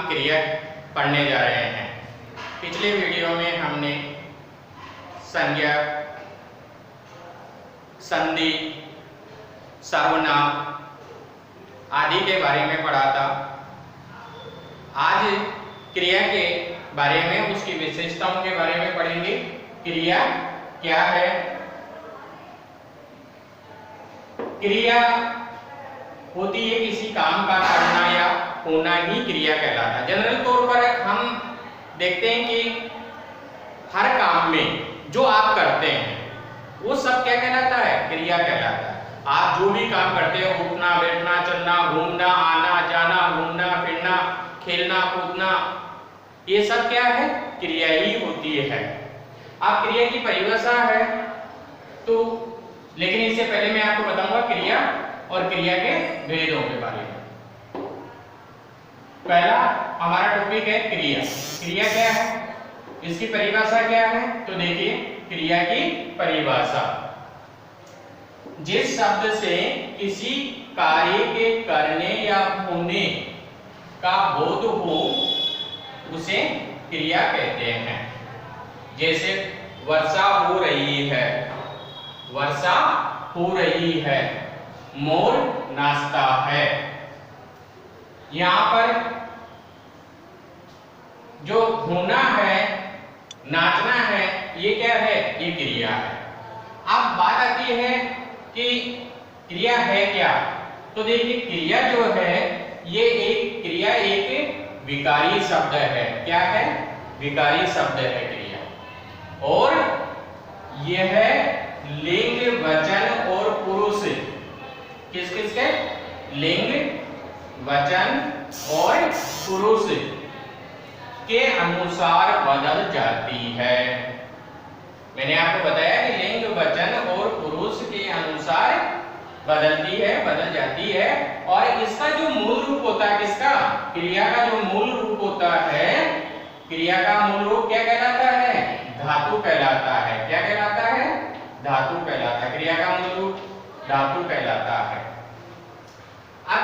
क्रिया पढ़ने जा रहे हैं। पिछले वीडियो में हमने संज्ञा, संधि, सर्वनाम आदि के बारे में पढ़ा था। आज क्रिया के बारे में, उसकी विशेषताओं के बारे में पढ़ेंगे। क्रिया क्या है? क्रिया होती है किसी काम का करना या होना ही क्रिया कहलाता है। जनरल तौर पर हम देखते हैं कि हर काम में जो आप करते हैं वो सब क्या कहलाता है? क्रिया कहलाता है। आप जो भी काम करते हो, उठना, बैठना, चलना, घूमना, आना जाना, घूमना फिरना, खेलना कूदना, ये सब क्या है? क्रिया ही होती है। अब क्रिया की परिभाषा है तो, लेकिन इससे पहले मैं आपको बताऊंगा क्रिया और क्रिया के भेदों के बारे में। पहला हमारा टॉपिक है क्रिया। क्रिया क्या है, इसकी परिभाषा क्या है? तो देखिए, क्रिया की परिभाषा, जिस शब्द से किसी कार्य के करने या होने का बोध हो उसे क्रिया कहते हैं। जैसे वर्षा हो रही है, वर्षा हो रही है, मोर नाचता है। यहां पर जो होना है, नाचना है, ये क्या है? ये क्रिया है। अब बात आती है कि क्रिया है क्या? तो देखिए, क्रिया जो है ये एक क्रिया एक विकारी शब्द है। क्या है? विकारी शब्द है क्रिया। और यह लिंग, वचन और पुरुष, किस किस के? लिंग, वचन और पुरुष के अनुसार बदल जाती है। मैंने आपको बताया कि लिंग, वचन और पुरुष के अनुसार बदलती है, बदल जाती है। और इसका जो मूल रूप होता है, किसका? क्रिया का जो मूल रूप होता है, क्रिया का मूल रूप क्या कहलाता है? धातु कहलाता है। क्या कहलाता है? धातु कहलाता है। क्रिया का मूल रूप धातु कहलाता है। अब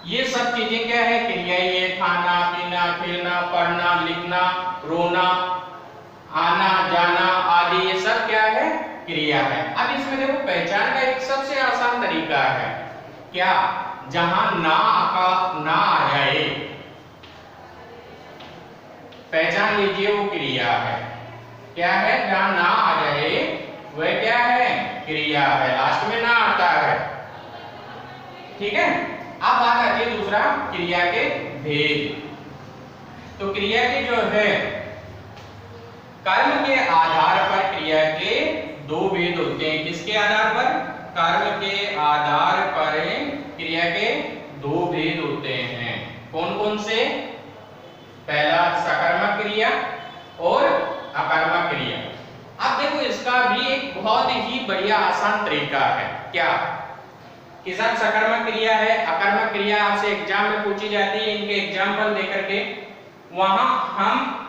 ये सब चीजें क्या है? क्रिया ही है। खाना, पीना, खेलना, पढ़ना, लिखना, रोना, आना जाना आदि, ये सब क्या है? क्रिया है। अब इसमें देखो, पहचान का एक सबसे आसान तरीका है। क्या? जहां ना आ जाए, पहचान लीजिए वो क्रिया है। क्या है? जहां ना आ जाए वह क्या है? क्रिया है। लास्ट में ना आता है। ठीक है। अब बात आती है दूसरा, क्रिया के भेद। तो क्रिया के जो है, कर्म के आधार पर क्रिया के दो भेद होते हैं। किसके आधार पर? कर्म के आधार पर क्रिया के दो भेद होते हैं। कौन कौन से? पहला सकर्मक क्रिया और अकर्मक क्रिया। अब देखो, इसका भी एक बहुत ही बढ़िया आसान तरीका है। क्या? कि सब सकर्मक क्रिया है, अकर्मक क्रिया आपसे एग्जाम में पूछी जाती है। इनके एग्जाम्पल देकर के वहां हम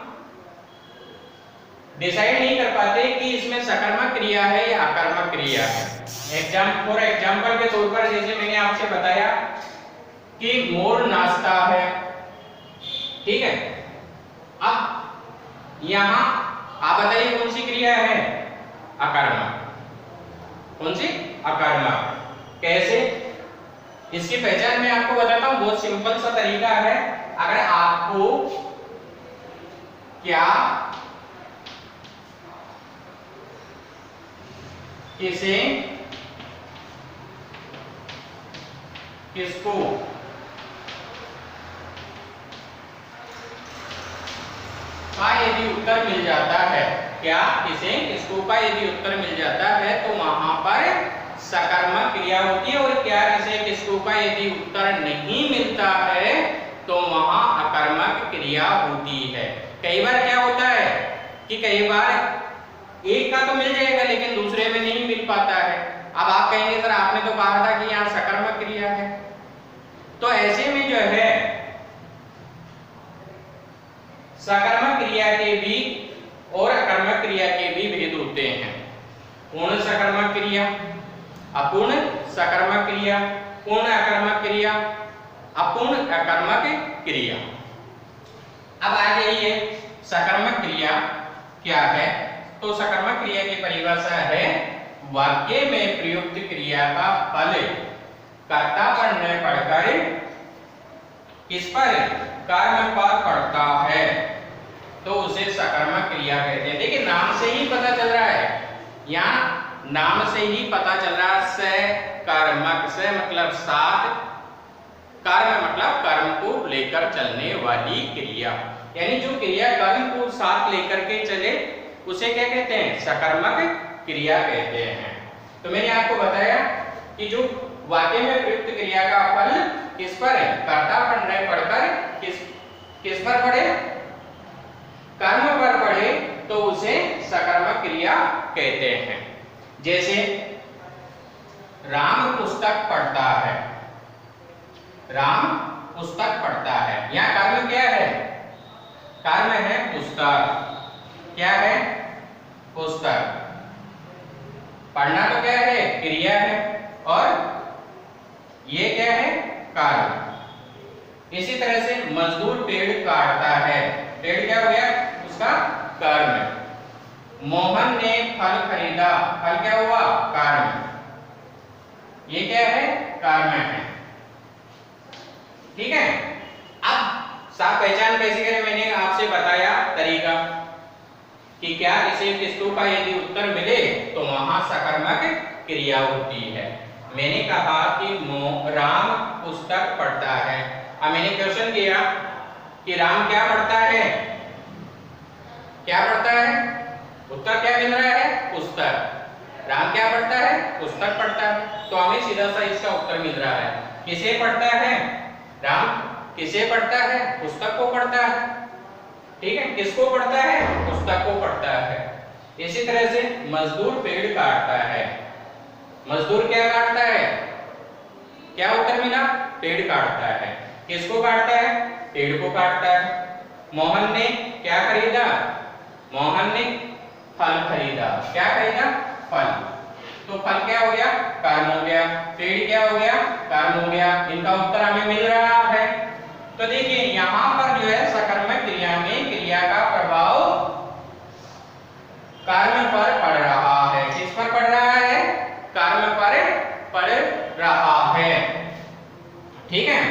डिसाइड नहीं कर पाते कि इसमें सकर्मक क्रिया है या अकर्मक क्रिया है। फॉर एग्जाम्पल के तौर पर, जैसे मैंने आपसे बताया कि मोर नाचता है, ठीक है। अब यहां आप बताइए कौन सी क्रिया है? अकर्मक। कौन सी? अकर्मक। कैसे? इसकी पहचान मैं आपको बताता हूं। बहुत सिंपल सा तरीका है। अगर आपको क्या किसे किसको का यदि उत्तर मिल जाता है, क्या? किसे किसको का यदि उत्तर मिल जाता है तो वहां पर सकर्मक क्रिया होती है। और क्या? किसे किसको का यदि उत्तर नहीं मिलता है तो वहां अकर्मक क्रिया होती है। कई बार क्या होता है कि कई बार एक का तो मिल जाएगा लेकिन दूसरे में नहीं मिल पाता है। अब आप कहेंगे सर आपने तो कहा था कि यहाँ सकर्मक क्रिया है। तो ऐसे में जो है सकर्मक क्रिया के भी और अकर्मक क्रिया के भी भेद होते हैं। पूर्ण सकर्मक क्रिया, अपूर्ण सकर्मक क्रिया, पूर्ण अकर्मक क्रिया, अपूर्ण अकर्मक क्रिया। अब आ जाइए सकर्मक क्रिया क्या है। तो सकर्मक क्रिया की परिभाषा है वाक्य में प्रयुक्त क्रिया का फल कर्ता पर न पड़कर किस पर, कर्म पर पड़ता है, तो उसे सकर्मक क्रिया कहते हैं। देखिए नाम से ही पता चल रहा है, यहाँ नाम से ही पता चल रहा है सकर्मक, से मतलब साथ, कर्म मतलब कर्म को लेकर चलने वाली क्रिया, यानी जो क्रिया कर्म को साथ लेकर के चले उसे क्या कहते हैं, सकर्मक क्रिया कहते हैं। तो मैंने आपको बताया कि जो वाक्य में प्रयुक्त क्रिया का फल किस पर है, कर्ता पर न पड़कर किस पर पड़े, कर्म पर पड़े, तो उसे सकर्मक क्रिया कहते हैं। जैसे राम पुस्तक पढ़ता है, राम पुस्तक पढ़ता है, यहां कर्म क्या है, कर्म है पुस्तक, क्या है, पुस्तक, पढ़ना तो क्या है, क्रिया है, और ये क्या है, कर्म। इसी तरह से मजदूर पेड़ काटता है, पेड़ क्या हो गया, उसका कर्म। मोहन ने फल खरीदा, फल क्या हुआ, कर्म, ये क्या है, कर्म है। ठीक है। अब साफ पहचान कैसे करें, मैंने आपसे बताया तरीका कि क्या किसी किस्तों का यदि उत्तर मिले तो वहां सकर्मक क्रिया होती है। मैंने कहा कि राम पुस्तक पढ़ता है। अब मैंने क्वेश्चन किया कि राम क्या पढ़ता है, क्या पढ़ता है, उत्तर क्या मिल रहा है, पुस्तक। राम क्या पढ़ता है, पुस्तक पढ़ता है, तो हमें सीधा सा इसका उत्तर मिल रहा है। किसे पढ़ता है, राम किसे पढ़ता है, पुस्तक को पढ़ता है। ठीक है, किसको पढ़ता है, पुस्तक को पढ़ता है। इसी तरह से मजदूर पेड़ काटता है, मजदूर क्या काटता है, क्या उत्तर मिला, पेड़ काटता है। किसको काटता है, पेड़ को काटता है। मोहन ने क्या खरीदा, मोहन ने फल खरीदा, क्या खरीदा, फल, तो फल क्या हो गया, कर्म हो गया, पेड़ क्या हो गया, कर्म हो गया। इनका उत्तर हमें मिल रहा है। तो देखिए यहां पर जो है सकर्मक क्रिया में क्रिया का प्रभाव कर्म पर पड़ रहा है। किस पर पड़ रहा है, कर्म पर पड़ रहा है। ठीक है।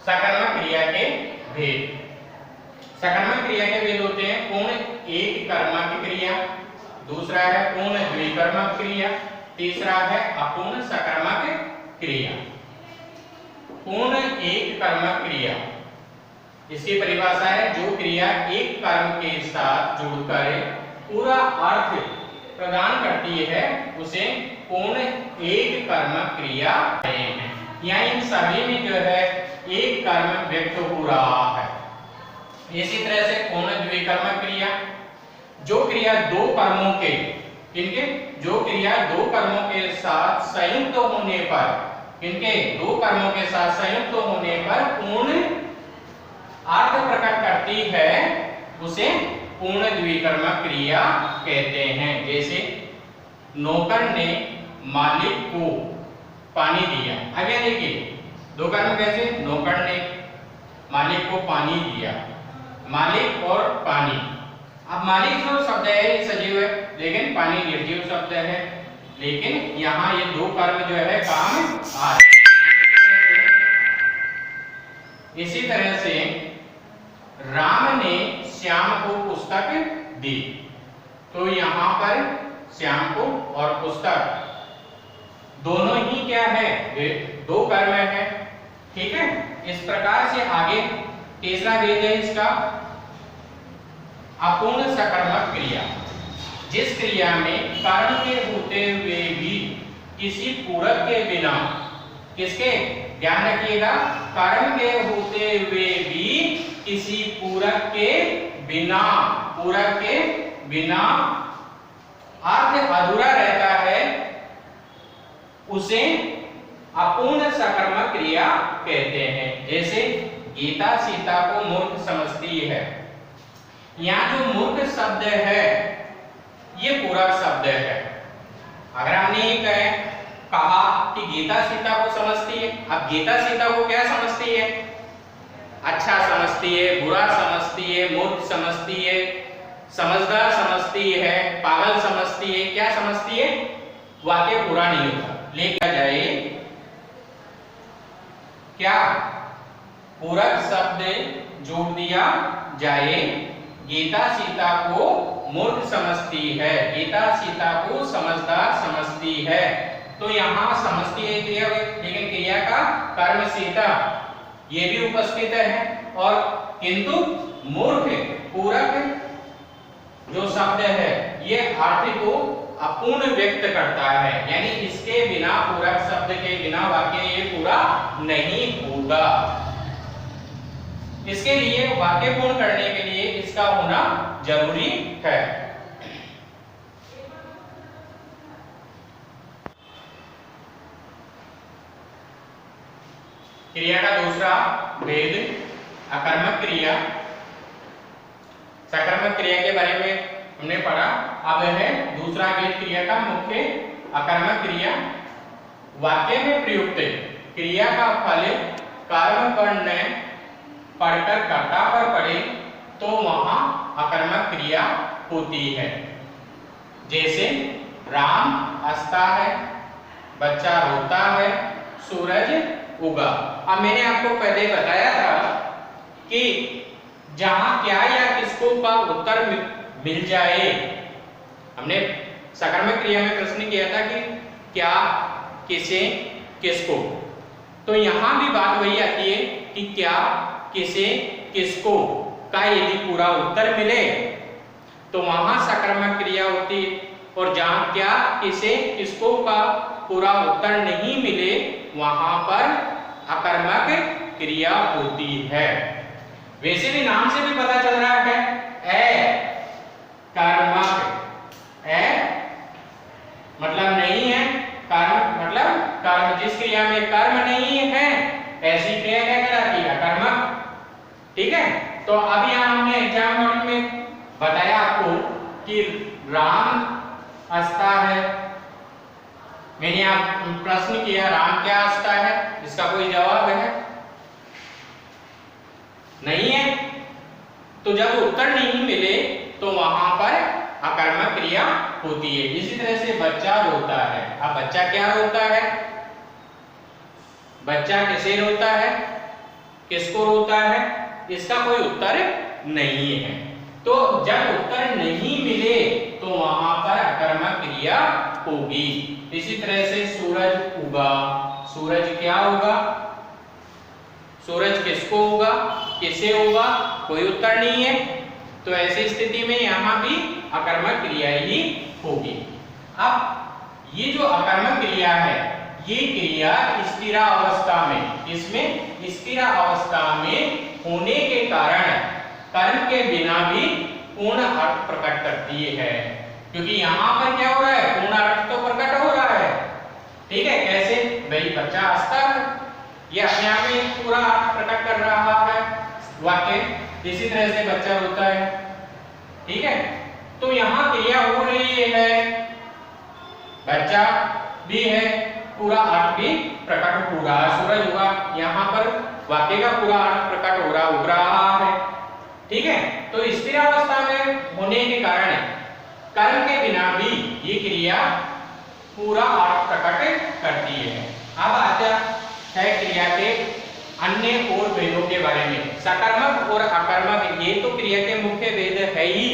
सकर्मक क्रिया के भेद, सकर्मक क्रिया के भेद होते हैं पूर्ण एक कर्मक क्रिया, दूसरा है पूर्ण द्विकर्मक क्रिया, तीसरा है अपूर्ण सकर्मक क्रिया। पूर्ण एक कर्मक क्रिया, इसकी परिभाषा है जो क्रिया एक कर्म के साथ जुड़कर पूरा अर्थ प्रदान करती है उसे पूर्ण एक कर्मक क्रिया कहते हैं। यहाँ इन सभी में जो है एक कर्म व्यक्त हो रहा है। इसी तरह से पूर्ण द्विकर्मक क्रिया, जो क्रिया दो कर्मों के, किनके, जो क्रिया दो कर्मों के साथ संयुक्त होने पर, किनके, दो कर्मों के साथ संयुक्त होने पर पूर्ण अर्थ प्रकट करती है उसे पूर्ण द्विकर्मक क्रिया कहते हैं। जैसे नौकर ने मालिक को पानी दिया। अब यह देखिए दो कर्म कैसे, नौकर ने मालिक को पानी दिया, मालिक और पानी। अब मालिक जो शब्द है ये सजीव है, लेकिन पानी निर्जीव शब्द है, लेकिन यहाँ ये दो कर्म जो है काम आ रहे। इसी तरह से राम ने श्याम को पुस्तक दी, तो यहाँ पर श्याम को और पुस्तक दोनों ही क्या है, दो कर्म है। ठीक है। इस प्रकार से आगे तीसरा भेद है इसका अपूर्ण सकर्मक क्रिया, जिस क्रिया में कर्म के होते हुए भी किसी पूरक के बिना, किसके, ध्यान रखिएगा, कर्म के होते हुए भी किसी पूरक के बिना, पूरक के बिना अर्थ अधूरा रहता है उसे अपूर्ण सकर्मक क्रिया कहते हैं। जैसे गीता सीता को मूर्ख समझती है, यहाँ जो मूर्ख शब्द है ये पूरक शब्द है। अगर हमने ये कहे कहा कि गीता सीता को समझती है। अब गीता सीता को क्या समझती है? अच्छा समझती है, बुरा समझती है, मूर्ख समझती है, समझदार समझती है, पागल समझती है, क्या समझती है? वाक्य पूरा नहीं होता। लेकर जाए क्या पूरक शब्द जोड़ दिया जाए। गीता सीता को मूर्ख समझती है, गीता सीता को समझदार समझती है। तो यहाँ समझती है क्रिया, लेकिन क्रिया का कर्म सीता ये भी उपस्थित है, और किंतु मूर्ख पूरक जो शब्द है ये अर्थ को अपूर्ण व्यक्त करता है, यानी इसके बिना, पूरक शब्द के बिना वाक्य ये पूरा नहीं होगा। इसके लिए वाक्य पूर्ण करने के लिए इसका होना जरूरी है। क्रिया का दूसरा भेद अकर्मक क्रिया। सकर्मक क्रिया के बारे में हमने पढ़ा। अब है दूसरा भेद क्रिया का मुख्य अकर्मक क्रिया। वाक्य में प्रयुक्त क्रिया का फल कर्म करने पढ़कर कर्ता पर पड़े तो वहां अकर्मक क्रिया होती है। जैसे राम हंसता है, बच्चा रोता है, सूरज उगा। अब मैंने आपको पहले बताया था कि जहां क्या या किसको का उत्तर मिल जाए, हमने सकर्मक क्रिया में प्रश्न किया था कि क्या, किसे, किसको। तो यहां भी बात वही आती है कि क्या, किसे, किसको का यदि पूरा उत्तर मिले तो वहां सकर्मक क्रिया होती है, और जहां क्या, किसे, किसको का पूरा उत्तर नहीं मिले वहां पर अकर्मक क्रिया होती है। वैसे भी नाम से भी पता चल रहा है कर्मक। मतलब नहीं है, कर्म मतलब कर्म। जिस क्रिया में कर्म नहीं है ऐसी क्रिया क्या कहलाती है? अकर्मक। ठीक है। तो अब यहाँ हमने एग्जाम मॉड्यूल में बताया आपको कि राम हंसता है। मैंने आप प्रश्न किया राम क्या हंसता है, इसका कोई जवाब है? नहीं है। तो जब उत्तर नहीं मिले तो वहां पर अकर्मक क्रिया होती है। इसी तरह से बच्चा रोता है। अब बच्चा क्या रोता है? बच्चा किसे रोता है, किसको रोता है, इसका कोई उत्तर नहीं है। तो जब उत्तर नहीं मिले तो वहां पर अकर्मक क्रिया होगी। इसी तरह से सूरज उगा। सूरज क्या होगा? सूरज किसको होगा, किसे होगा, कोई उत्तर नहीं है। तो ऐसी स्थिति में यहां भी अकर्मक क्रिया ही होगी। अब ये जो अकर्मक क्रिया है ये क्रिया स्थिरावस्था में, इसमें स्थिरावस्था में होने के कारण कर्म के बिना भी पूर्ण अर्थ प्रकट करती है। क्योंकि यहां पर क्या हो रहा है? पूर्ण अर्थ तो प्रकट हो रहा है। ठीक है। कैसे? भाई बच्चा हंसता है, ये अपने आप में पूरा अर्थ प्रकट कर रहा है वाक्य। इसी तरह से बच्चा रोता है। ठीक है। तो यहाँ क्रिया हो रही है, बच्चा भी है, पूरा अर्थ भी प्रकट हो रहा है। सूरज हुआ, यहाँ पर वाक्य का पूरा अर्थ प्रकट हो रहा, उग रहा है। ठीक है। तो स्थिरावस्था में होने के कारण कर्म के बिना भी ये क्रिया पूरा अर्थ प्रकट करती है। अब आता है क्रिया के अन्य और भेदों के बारे में। सकर्मक और अकर्मक ये तो क्रिया के मुख्य भेद है ही,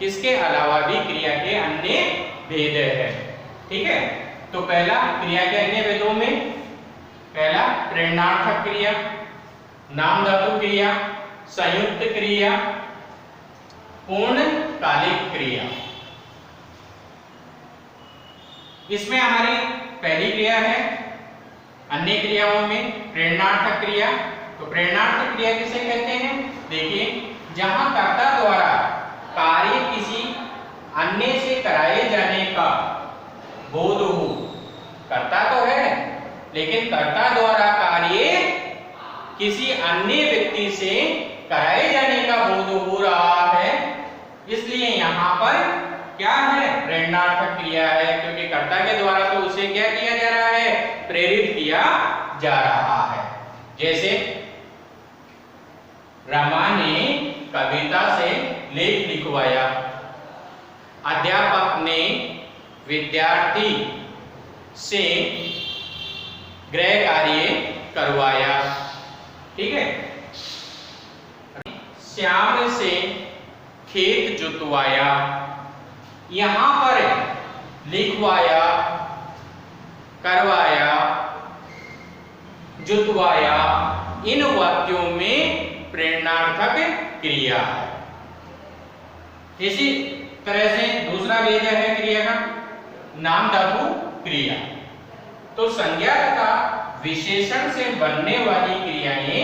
इसके अलावा भी क्रिया के अन्य भेद है। ठीक है। तो पहला क्रिया के अन्य भेदों में पहला प्रेरणार्थक क्रिया, नाम धातु क्रिया, संयुक्त क्रिया, पूर्णकालिक क्रिया। इसमें हमारी पहली क्रिया है अन्य क्रियाओं में प्रेरणार्थक क्रिया। तो प्रेरणार्थक क्रिया किसे कहते हैं? देखिए, जहां कर्ता द्वारा कार्य किसी अन्य से कराए जाने का बोध हो। कर्ता तो है लेकिन कर्ता द्वारा कार्य किसी अन्य व्यक्ति से कराए जाने का बोध हो रहा है, इसलिए यहाँ पर क्या है? प्रेरणार्थक क्रिया है। क्योंकि कर्ता के द्वारा तो उसे क्या किया जा रहा है? प्रेरित किया जा रहा है। जैसे रमा ने कविता से लेख लिखवाया, अध्यापक ने विद्यार्थी से गृह कार्य करवाया। ठीक है, श्याम से खेत जुतवाया। यहां पर लिखवाया, करवाया, जुतवाया इन वाक्यों में प्रेरणार्थक क्रिया है। इसी तरह से दूसरा वेद है क्रिया का नाम धातु क्रिया। तो संज्ञा तथा विशेषण से बनने वाली क्रियाएं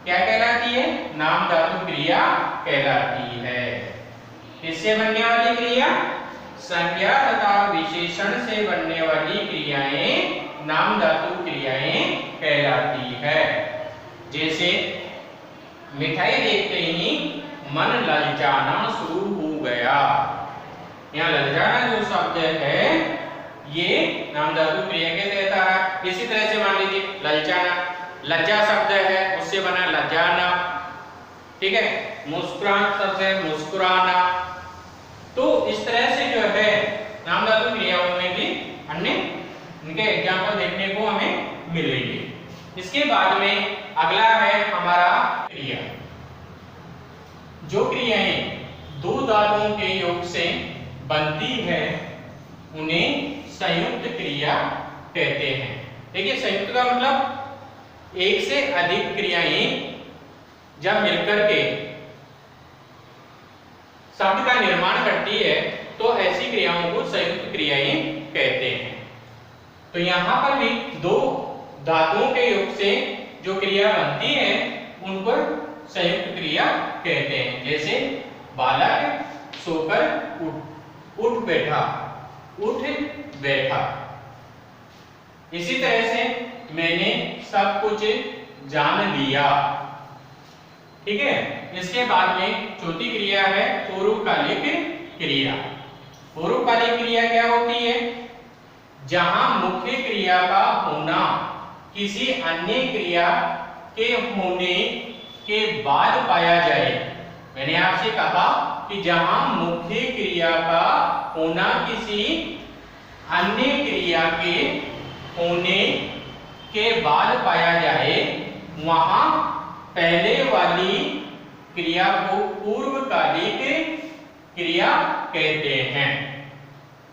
क्या कहलाती है? नाम धातु क्रिया कहलाती है। किससे बनने वाली क्रिया? संज्ञा तथा विशेषण से बनने वाली क्रियाएं नाम धातु क्रियाएं कहलाती है। जैसे मिठाई देखते ही मन ललचाना शुरू हो गया। यहाँ ललचाना जो शब्द है ये नाम धातु क्रिया के तहत आ रहा है। इसी तरह से मान लीजिए ललचाना, लज्जा शब्द है उससे बना लज्जाना। ठीक है, मुस्कुराना शब्द है मुस्कुराना। तो इस तरह से जो है नाम धातु क्रियाओं में भी अन्य इनके एग्जाम्पल देखने को हमें मिलेंगे। इसके बाद में अगला है हमारा क्रिया। जो क्रियाएं दो धातुओं के योग से बनती है उन्हें संयुक्त क्रिया कहते हैं। देखिए संयुक्त का मतलब एक से अधिक क्रियाएं जब मिलकर के शब्द का निर्माण करती है तो ऐसी क्रियाओं को संयुक्त क्रियाएं कहते हैं। तो यहाँ पर भी दो धातुओं के योग से जो क्रिया बनती है उन पर संयुक्त क्रिया कहते हैं। जैसे बालक सोकर उठ बैठा, उठ बैठा। इसी तरह से मैंने सब कुछ जान लिया। ठीक है, इसके बाद में चौथी क्रिया है पूर्वकालिक क्रिया। पूर्वकालिक क्रिया क्या होती है? जहां मुख्य क्रिया का होना किसी अन्य क्रिया के होने के बाद पाया जाए। मैंने आपसे कहा कि जहां मुख्य क्रिया का होना किसी अन्य क्रिया के होने के बाद पाया जाए वहां पहले वाली क्रिया को पूर्वकालिक क्रिया कहते हैं।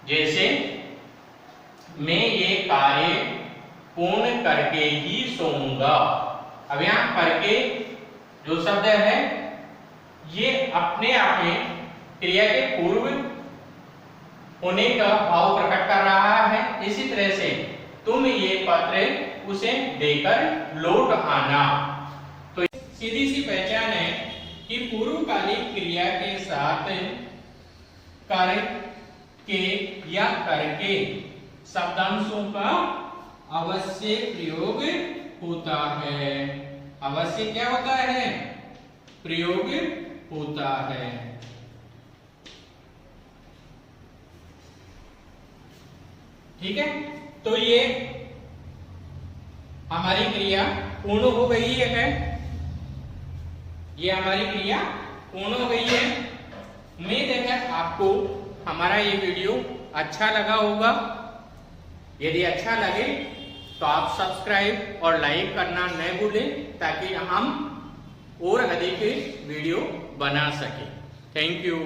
जैसे मैं ये कार्य पूर्ण करके ही सोऊंगा। अब यहां करके जो शब्द है ये अपने आप में क्रिया के पूर्व होने का भाव प्रकट कर रहा है। इसी तरह से तुम ये पत्र उसे देकर लौट आना। तो सीधी सी पहचान है कि पूर्वकालिक क्रिया के साथ कर के या करके शब्दांशों का अवश्य प्रयोग होता है। अवश्य क्या होता है? प्रयोग होता है। ठीक है, तो ये हमारी क्रिया पूर्ण हो गई है। ये हमारी क्रिया पूर्ण हो गई है। उम्मीद है कि आपको हमारा ये वीडियो अच्छा लगा होगा। यदि अच्छा लगे तो आप सब्सक्राइब और लाइक करना न भूलें ताकि हम और अधिक वीडियो बना सकें। Thank you.